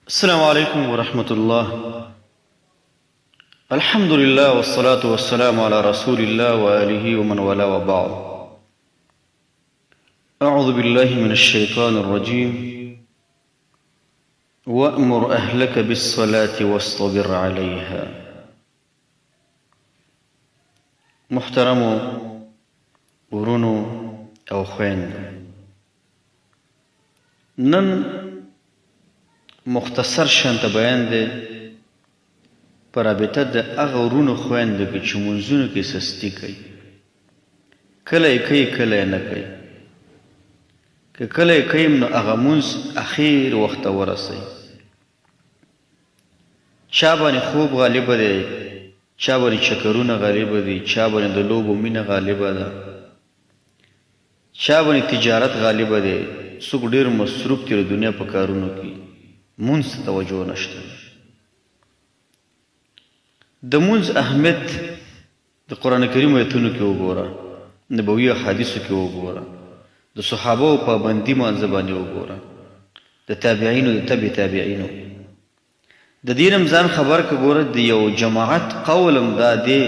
السلام عليكم ورحمة الله. الحمد لله والصلاة والسلام على رسول الله وآله ومن والاه وبعد. أعوذ بالله من الشيطان الرجيم. وأمر أهلك بالصلاة واصطبر عليها. محترم ورونو أو خويند، نن مختصر شانته بیان دی په رابطه د هغه ورونو خویندو کې چې منځونو کې سستي کوي. کله یې کوي کله یې نه کوي. که کله یې کوي نو هغه منځ اخیر وخت ته ورسوي. چا باندې خوب غالبه دی، چا باندې چکرونه غالبه دي، چا باندې د لوبو مینه غالبه ده، چا باندې تجارت غالبه دی، څوک ډېر مصروف دی د دنیا په کارونو کې، منځ ته توجه نشته. د منځ اهمیت د قرآن کریم ایتونو کې وګوره، نبوي احادیثو کې وګوره، د صحابو پابندي مانځه باندې وګوره، د تابعینو د تبع تابعینو د دین ځان خبر که ګوره. د یو جماعت قولم دا دی،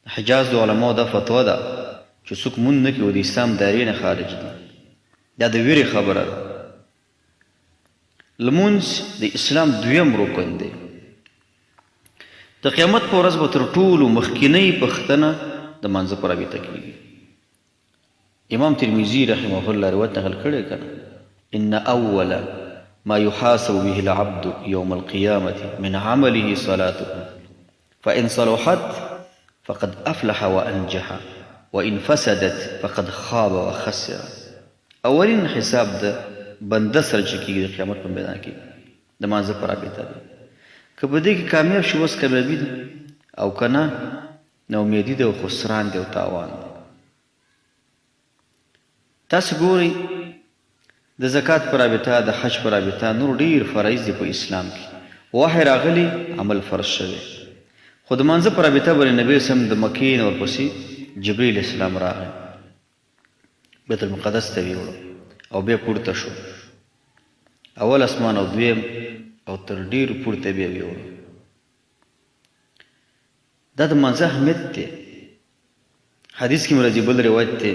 حجاز د علماو دا فتوا ده چې څوک مونځ نه کوي د اسلام دایرې نه خارج دي. دا د ویرې خبره ده. لمونځ د اسلام دویم رکن دی. د قیامت په ورځ به تر ټولو مخکینۍ پوښتنه د مانځه په رابطه کېږي. امام ترمذي رحمه الله روایت نقل کړی که نه، ان اول ما يحاسب به العبد يوم القيامة من عمله صلاته فإن صلحت فقد أفلح وأنجح وإن فسدت فقد خاب وخسر. اولین حساب د بنده سره چې کېږي د قیامت په میدان کې د مانځه په رابطه دی. که په دې کې کامیاب شي اوس کامیابي ده، او که نه نو امیدي ده او خسران دی او تاوان دی. تاسو ګورئ د زکات په رابطه، د حج په رابطه، نور ډېر فرایض دي په اسلام کې. وحی راغلی، عمل فرض شوی. خو د مانځه په رابطه باندې نبي وسلم د مکې نه ورپسې جبریل اسلام راغی، بیت المقدس ته ویوړو او بیا پورته شو. اول اسمان او دویم او تر ډېر پورته بیا ویوړو. دا د مانځه اهمیت دی. حدیث کې مرضی بل روایت دی،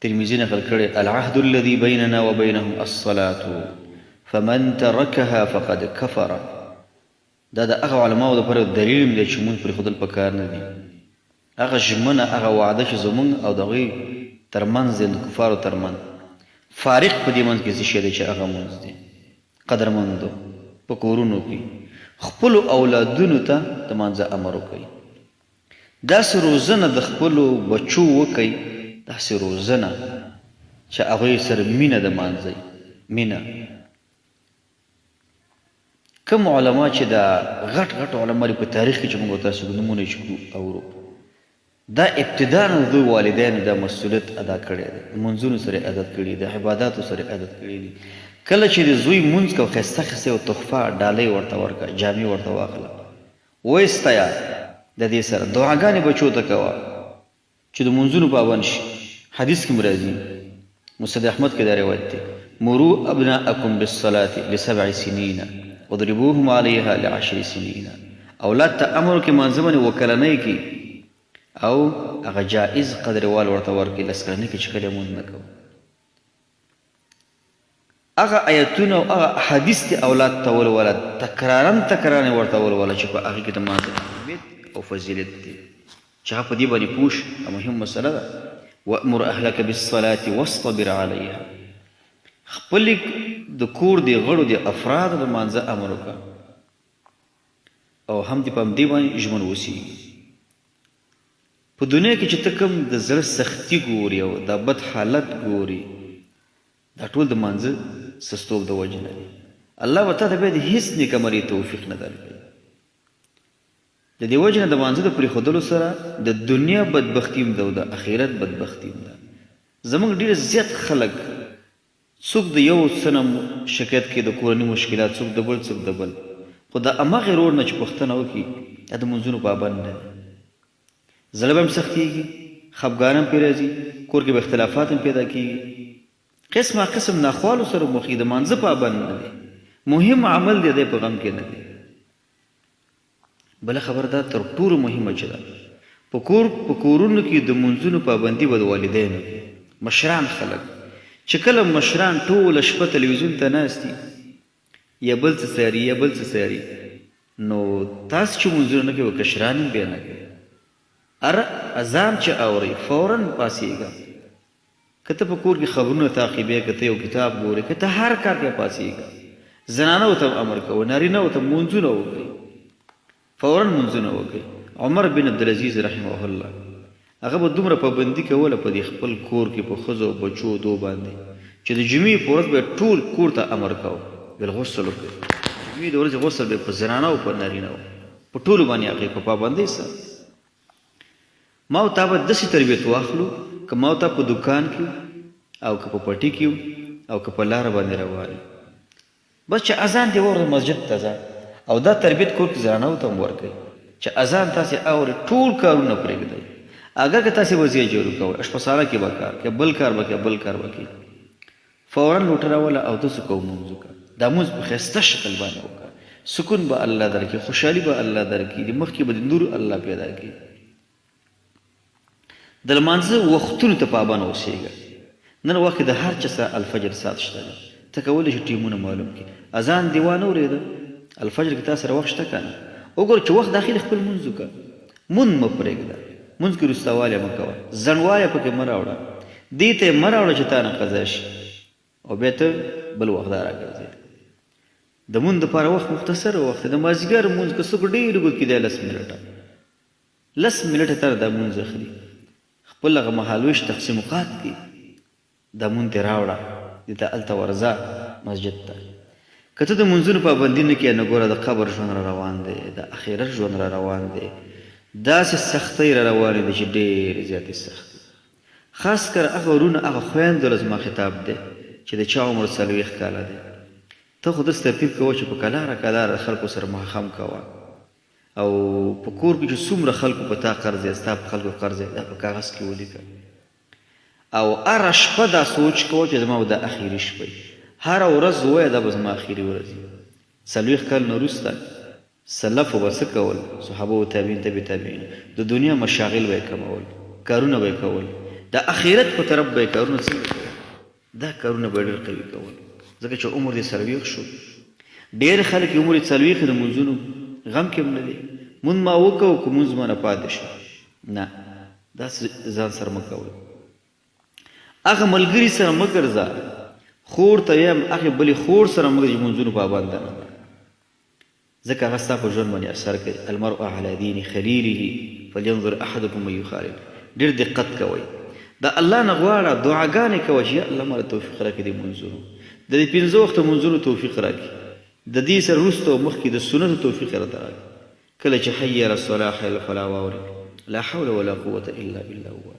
ترمذي نقل کړی، العهد الذي بيننا وبينهم الصلاة فمن تركها فقد كفر. دا د هغه علماو دپاره دلیل دی چې مونځ پرېښودل پکار نه دي. هغه ژمنه، هغه وعده چې زمونږ او د هغوی ترمنځ دی، د کفارو ترمنځ، فارق په دې منځ کې څه شی دی چې هغه مونځ دی. قدرمندو په کورونو کې خپلو اولادونو ته د مانځه امر وکوئ. داسې روزنه د خپلو بچو وکئ، داسې روزنه چې هغوی سره مینه د مانځئ. مینه کوم علما چې دا غټ غټ علما په تاریخ کې چې موږ تاسو نومونه چې اورو، دا ابتدا نه د دوی والدینو دا مسؤلیت ادا کړی دی، د منځونو سره عادت کړي، د عباداتو سره عادت کړي دي. کله چې د زوی منځ کو ښایسته ښایسته یو تحفه ډالۍ ورته ورکړه، جامې ورته واخله، وایستایه د دې سره دعاګانې بچو ته کوه چې د منځونو پابند شي. حدیث کې راځي، مسند احمد کې دا روایت دی، مروا ابناءکم بالصلاة ل7 سنین واضربوهم علیها ل10 سنین. اولاد ته امر کې مانځه باندې وکلنۍ کې او هغه جائز قدر وال ورته ورکړي، لس کلنۍ کې چې کله مونځ نه کوو. هغه آیتونه او هغه احادیث دې اولاد ته ولوله، تکرارا ورته ولوله چې په هغې کې د مانځه اهمیت او فضیلت دی، چې هغه په دې باندې پوه شي. مهم مسله ده. وأمر أهلك بالصلاة واصطبر عليها. خپل د کور د غړو د افرادو د مانځه امر وکړه او هم دې په همدې باندې ژمن اوسېږي. په دنیا کې چې ته کوم د زړه سختي ګوري او د بد حالت ګوري، دا ټول د مانځه سستوب د وجې نه دي. الله به تا ته بیا د هېڅ نیک عملي توفیق نه درکوي. د دې وجې نه د مانځه د پرېښودلو سره د دنیا بدبختي هم ده او د آخرت بدبختي هم ده. زموږ ډېر زیات خلک څوک د یو څه نه شکایت کوي، د کورني مشکلات، څوک د بل څوک د بل، خو د هماغې رور نه چې پوښتنه وکړي دا د منځونو پابند نه دی. زړه به هم سختېږي، خفګان هم پرې راځي، کور کې به اختلافات هم پیدا کېږي، قسمه قسم ناخوالو سره مخ د مانځه پابند نه دی. مهم عمل دی دی په غم کې نه دی. بله خبر دا تر ټولو مهمه چې ده په کورونو کې د منځونو پابندي به د والدینو مشران خلک چې کله مشران ټوله شپه تلویزیون ته ناست دي یا بل څه څاري یا بل څه څاري، نو تاسو چې منځونه نه کوئ کشران هم بیا نه کوي. اره اذان چې اورئ فوراً پاڅېږه. که ته په کور کې خبرونه تعقیبوې، که ته یو کتاب ګورې، که ته هر کار کې پاڅېږه. زنانو ته امر کوه، نارینهو ته منځونه وکړئ، فوراً منځونه وکړئ. عمر بن عبدالعزیز رحمه الله هغه به دومره پابندي کوله په دې خپل کور کې په ښځو او بچو دو باندې چې د جمعې په ورځ به ټول کور ته امر کوه بالغسل وکړئ. جمعې د ورځې غسل به په زنانه او په نارینه په ټولو باندې هغې په پابندۍ سره. ما او تا به داسې تربیت واخلو که ما او تا په دوکان کې او که په پټي کې او که په لاره باندې روان یو، بس چې اذان دې واورې مسجد ته ځه. او دا تربیت کور کې زنانو ته هم ورکوئ چې اذان تاسې اورې ټول کارونه پرېږدئ. اگر که تاسې وضعیه جارو کوئ، اشپزخانه کې به کار کوې، بل کار به کوې، بل کار به کوې، فوراً لوټه راوله او داسې کوه مونځ وکړه. دا مونځ په ښایسته شکل باندې وکړه. سکون به الله درکړي، خوشحالي به الله درکړي، د مخکې به د نور الله پیدا کړي. د لمانځه وختونو ته پابند اوسېږه. نن وخت کې د هر چا سره الفجر ساعت شته دی، ته کولی شي ټیمونه معلوم کړي. اذان دې وانه اورېده، الفجر کې تا سره وخت شته که نه؟ وګوره چې وخت داخل خپل مونځ وکړه. مونځ مه پرېږده، مونځ کې رستوالی مه کوه، ځنډوالی پکې مه راوړه، دې ته یې مه راوړه چې تا نه قضا شي او بیا ته بل وخت دا راګرځې. د مونځ دپاره وخت مختصر وخت دی. د مازدیګر مونځ که څوک ډېر اوږد کړي دی 10 منټه، 10 منټه تر دا مونځ اخلي. خپل هغه مهالویش تقسیم اوقات کړي، دا مونځ دې راوړه، دې ته هلته ورځه مسجد ته. که ته د منځونو پابندي نه کړې، نو ګوره د قبر ژوند را روان دی، د اخرت ژوند را روان دی. داسې سختۍ را روانې دي چې ډېرې زیاتې سخت دي. خاص کر هغه ورونه هغه خویندو له زما خطاب دی چې د چا عمر 40 کاله دی. ته خو داسې ترتیب کوه چې په کلاره کلاره خلکو سره ماښام کوه، او په کور کې چې څومره خلکو په تا قرض دی، ستا په خلکو قرض دی، دا په کاغذ کې ولیکه. او هره شپه دا سوچ کوه چې زما به دا اخري شپه وي. هره ورځ ووایه دا به زما اخري ورځ وي. 40 کلونه وروسته سلفو به څه کول؟ صحابه و تابعین تبع تابعین د دنیا مشاغل به یې کمول، کارونه به یې کول، د اخرت په طرف به یې کارونه څنګه کول؟ دا کارونه به یې ډېر قوي کول، ځکه چې عمر دې 40 شو. ډېر خلک عمر یې 40 د مونځونو غم کې هم نه دی. مونځ ما وکړو که مونځ ما نه پاتې شو، نه، داسې ځان سره مه کوئ. هغه ملګري سره مه ګرځه، خور ته یم هغې بلې خور سره مه ګرځه چې مونځونو پابنده نه ده، ځکه هغه ستا په ژوند باندې اثر کوي. المرء على دین خلیله فلینظر احدکم من یخالل. ډېر دقت کوئ، د الله نه غواړه، دعاګانې کوه چې یا الله ماله توفیق راکړي د مونځونو، د دې 5 وخته مونځونو توفیق راکړي، د دې سره وروسته او مخکې د سنتو توفیق راته راکړي. کله چې حي علی الصلاة حي الفلاح واورې، لا حول ولا قوة الا بالله هو،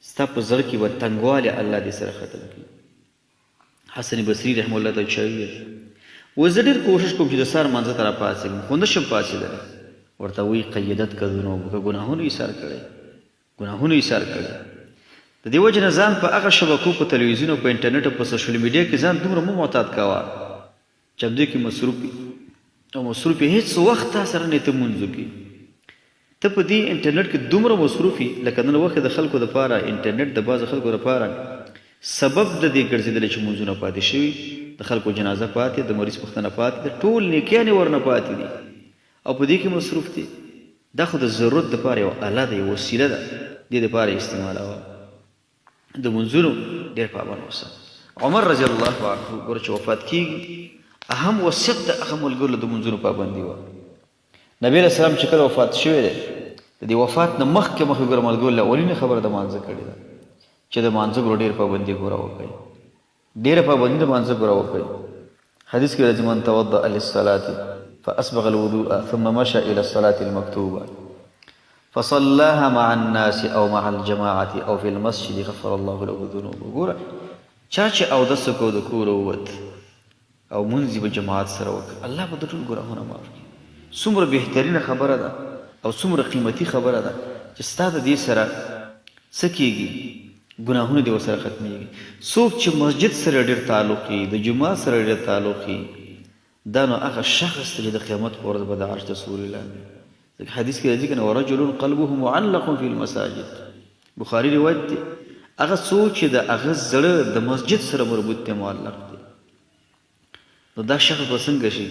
ستا په زړه کې به تنګوالی الله دې سره ختم کړي. حسن بصري رحمه الله ته چا ویل، و زه ډېر کوشش کوم چې د سهار لمانځه ته راپاڅېږم، خو نه شم پاڅېدلی. ورته وایي قیدتک ذنوبک، ګناهونو ایثار کړی، ګناهونو ایثار کړی. د دې وجې نه ځان په هغه شبکو په تلویزیون او په انټرنیټ او په سوشل میډیا کې ځان دومره مه معتاد کوه چې همدې کې مصروف وي او مصروف یې هېڅ وخت تا سره نه ته مونځ وکړي. ته په دې انټرنیټ کې دومره مصروف یې لکه نن وخت د خلکو دپاره انټرنیټ د بعضو خلکو دپاره سبب د دې ګرځېدلی چې مونځونه پاتې شوي، د خلکو جنازه پاتې، د مریض پوښتنه پاتې ده، ټول نیکیانې ورنه پاتې دي او په دې کې مصروف دي. دا خو د ضرورت دپاره یوه آله ده، یوه وسیله ده، دې دپاره یې استعمالوه. د مونځونو ډېر پابند اوسه. عمر رضی الله عنه ګوره چې وفات کېږي، اهم وصیت د هغه ملګرو له د مونځونو پابندي وه. نبي علیه السلام چې کله وفات شوی دی، د دې وفات نه مخکې ګوره ملګرو له اولینه خبره د مانځه کړې ده چې د مانځه ګوره ډېر پابندي ګوره وکړئ، ډېره پابندي د مانځه ګوره وکړئ. حدیث کې راځي من توضأ للصلاة فأسبغ الوضوء ثم مشى إلى الصلاة المكتوبة فصلاها مع الناس او مع الجماعة او في المسجد غفر الله له ذنوبه. ګوره چا چې اودس وکړو د کوره ووت او مونځ به جماعت سره وکړه، الله به د ټول ګناهونه معاف کړي. څومره بهترینه خبره ده او څومره قیمتي خبره ده چې ستا د دې سره څه کېږي، ګناهونه دې ورسره ختمېږي. څوک چې مسجد سره ډېر تعلق وي، د جومات سره ډېر تعلق وي، دا نو هغه شخص چې د قیامت په ورځ به د عرش د سوري لاندې ځکه حدیث کې راځي که نه ورجل قلبه معلق فی المساجد بخاري روایت دی هغه څوک چې د هغه زړه د مسجد سره مربوط دی معلق دی نو دا شخص به څنګه شي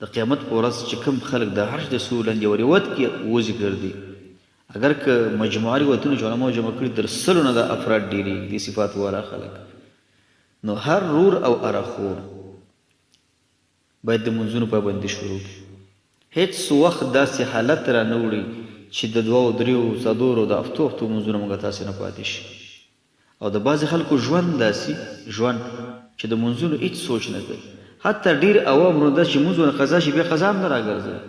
د قیامت په ورځ چې کوم خلک د عرش د سوري لاندې یوه روایت کې وځي ګرځي اگر که مجموعه روایتونه چې علماو جمع کړي تر سلو نه دا افراد ډېرېږي دې صفات والا خلک نو هر رور او هره خور باید د منځونو پابندي شروع کړي هیڅ وخت داسې حالت را نه وړي چې د دوو دریو څلورو د هفتو هفتو منځونه موږ تاسې نه پاتې شي او د بعضې خلکو ژوند داسې ژوند چې د منځونو هیڅ سوچ نه کوي حتی ډېر عوام نو داسې چې مونځ ونه قضا شي بیا قضا هم نه راګرځوي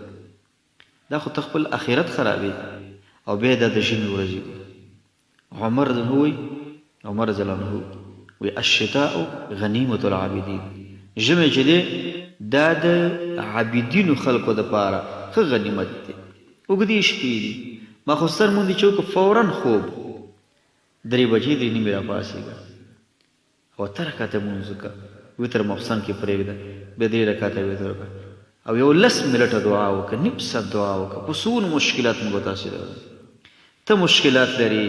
دا خو ته خپل اخرت خرابوي او بیا دا د ژمي ورځې دي عمر وایي عمر رضی الله عنه وایي الشتاء غنیمة العابدین ژمی چې دی دا د عابدینو خلکو دپاره ښه غنیمت دی اوږدې شپې دي ماخوستن مونځ چې وکړو فورا خوب 3 بجې 3 نیمې راپاڅېږه او 8 رکعته مونځ وکړه وتر مخصن کې پرېږده بیا 3 رکعته وتر وکړه او یو 10 منټه دعا وکړه نیم ساعت دعا وکړه په څومره مشکلات موږ تاسې راځي ته مشکلات لري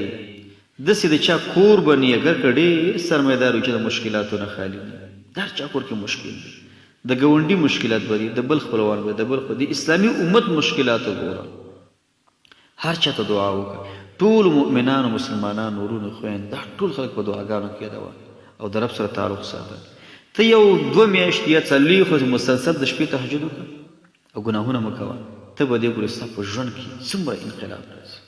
داسې د چا کور به نه اگر که ډېر سرمایهدار وي چې د مشکلاتو نه خالي نه د هر چا کور کې مشکل دی د ګاونډي مشکلات به دي د بل خپلوان به د بل د اسلامي امت مشکلات وګوره هر چا ته دعا وکړه ټول مؤمنانو مسلمانانو ورونو خویندو دا ټول خلک په دعاګانو کې یادوه او د رب سره تعلق ساته ته یو 2 میاشتې یا 4 ورځې مسلسل د شپې تهجد وکړه او ګناهونه مه کوه ته به دې ګورې ستا په ژوند کې څومره انقلاب راځي